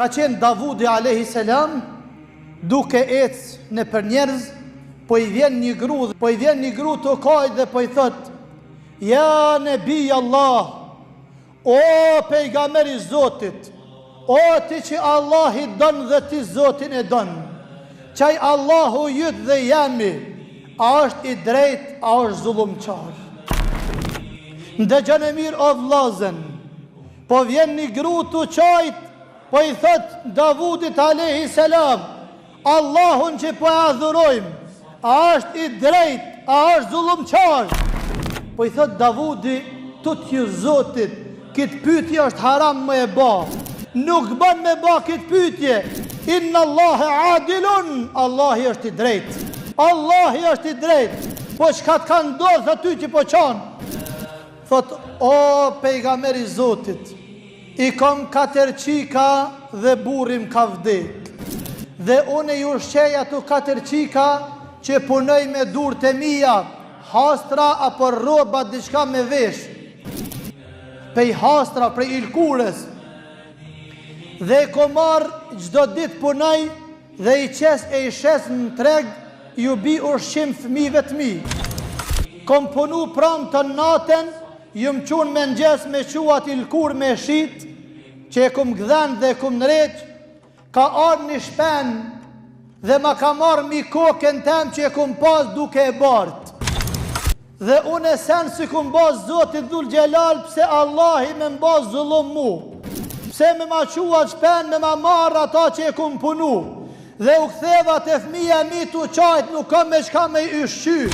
Ka qenë Davudi a.s. duke ecë në për njerëz, po i vjen një gru të kajt dhe po i thot: ja nebi Allah, o pejgamberi Zotit, o ti që Allah i don dhe ti Zotin e don, qaj Allahu jyt dhe jemi, a është i drejt, a është zullumqar? Ndëgjën e mirë o vllazën, po vjen një gru të qajt, po i thot Davudit a.s. Allahun që po e adhurojmë, a është i drejt, a është zullumqar? Po i thot Davudi: tut ju Zotit, këtë pyetje është haram me e ba, nuk ban me ba këtë pyetje. Inna Allahe adilun, Allahi është i drejt, Allahi është i drejt. Po çka të ka ndodhë aty që po qanë? Thot: o pejgamberi Zotit, i kom 4 qika dhe burim ka vdek, dhe unë ju shqej ato 4 qika që punoj me durët e mija, hastra apo roba diçka me vesh, prej hastra, prej ilkures, dhe ko marë gjdo dit punoj dhe i qes e i shes në treg, ju bi ushqim fëmijëve të mi. Kom punu pram të naten, ju më qunë me nxes me quat ilkur me shit, që e kum gdhen dhe kum nëreq, ka arë një shpen dhe ma ka marë mi kokën tem që e kum pas duke e bart. Dhe unë e sen si kum bas Zotit Dhul Gjelal, pse Allahi me mbas zullum mu, pse me ma quat shpen, me ma marë ata që e kum punu, dhe u ktheva të fëmija mi të qajt, nuk kam me shka me i ushqy.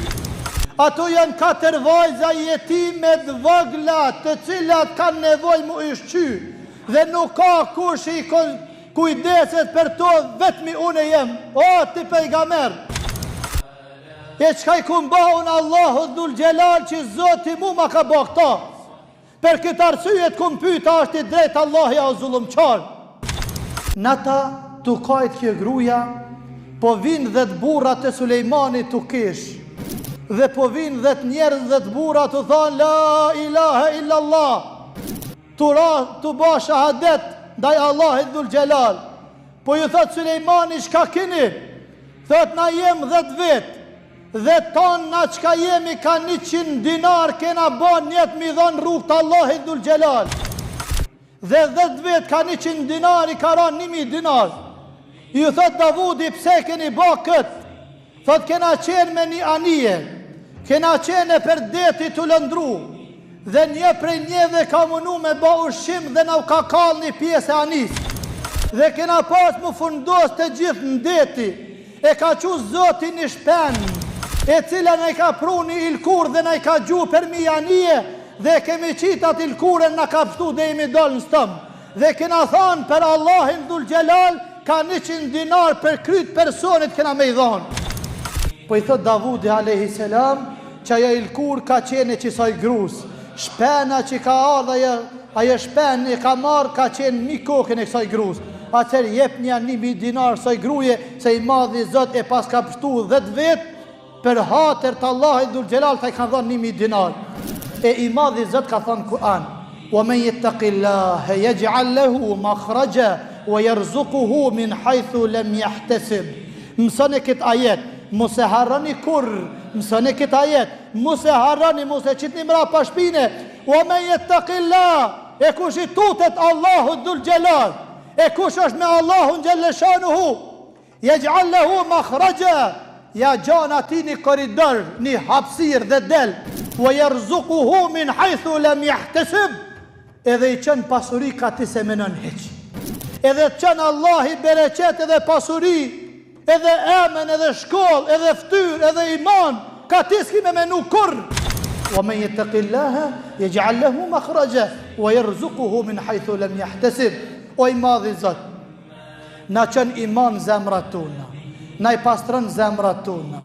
Ato janë 4 vajza jetimet vogla, të cilat kanë nevoj mu i ushqy, dhe nuk ka kush i kujdeset për to, vetëmi unë jem. O, ti pejgamber, e qka i kum ba unë Allahu Dhul Gjelal që Zoti mu ma ka ba këta? Per këtë arsyet kum pyta, është i drejt Allahi a zullumqar? Nata të kajt kjo gruja, po vinë dhe të burrat e Sulejmani të kesh, dhe po vinë dhe të njerëz dhe të burrat të thanë: la ilaha illallah, të ba shahadet ndaj Allahit Dhul Gjelal. Po ju thot Sulejmani: shka kini? Thot: na jem 10 vet, dhe tonë na qka jemi ka 100 dinar, kena ba 1.000 dhon rrugë të Allahit Dhul Gjelal, dhe 10 vet ka 100 dinar, i ka ran 1.000 dinar. Ju thot Davudi: pse keni ba këtë? Thot: kena qenë me një anije, kena qenë e për deti të lëndru, dhe një prej njeve ka munu me ba ushqim dhe na ka kall një pjesë e anis, dhe kena pas mu fundos të gjithë në deti, e ka qu Zoti një shpen, e cila na i ka pru një ilkur dhe na i ka gju për mi anije, dhe kemi qitat ilkuren na ka pështu dhe imi dol në stëm, dhe kena thanë për Allahin Dhul Gjelal, ka 100 dinar për kryt personit kena me i dhanë. Po i thot Davudi a.s. që aja ilkur ka qene qësaj grus, shpena që ka ardha, aja shpen e ka marë ka qenë një kokën e kësaj grus. Atër jep një 1.000 dinar kësaj gruje, se i madhi Zot e pas ka pështu 10 vet, për hatër të Allahit Dhul Gjelal të i kanë dhënë 1.000 dinar. E i madhi Zot ka thënë Kur'an: wa men yattaqillaha yaj'al lahu makhraja wa yarzuquhu min haythu lam yahtasib. Mësoni këtë ajet, mos e harroni kurr, mësoni këtë ajet, mos e harroni, mos e qitni mra pa shpine. Wa men yattaqillah, e kush i tutet Allahu Dhul Gjelal, e kush është me Allahun Gjellëshanuhu, yaj'al lahu makhraja, ja gjan ati një koridor, një hapsir dhe del, wa yarzuquhu min haythu lam yahtasib, edhe i qënë pasuri ka ti se menon heq, edhe të qënë Allahi bereqet edhe pasuri, edhe emen, edhe shkoll, edhe ftyr, edhe iman, ka ti s'ki me menu kur. Wa men yattaqillaha yaj'al lahu makhraja wa yarzuquhu min haythu lam yahtasib. O i madhi Zot, na qënë iman zemrat tona, na i pastron zemrat tona.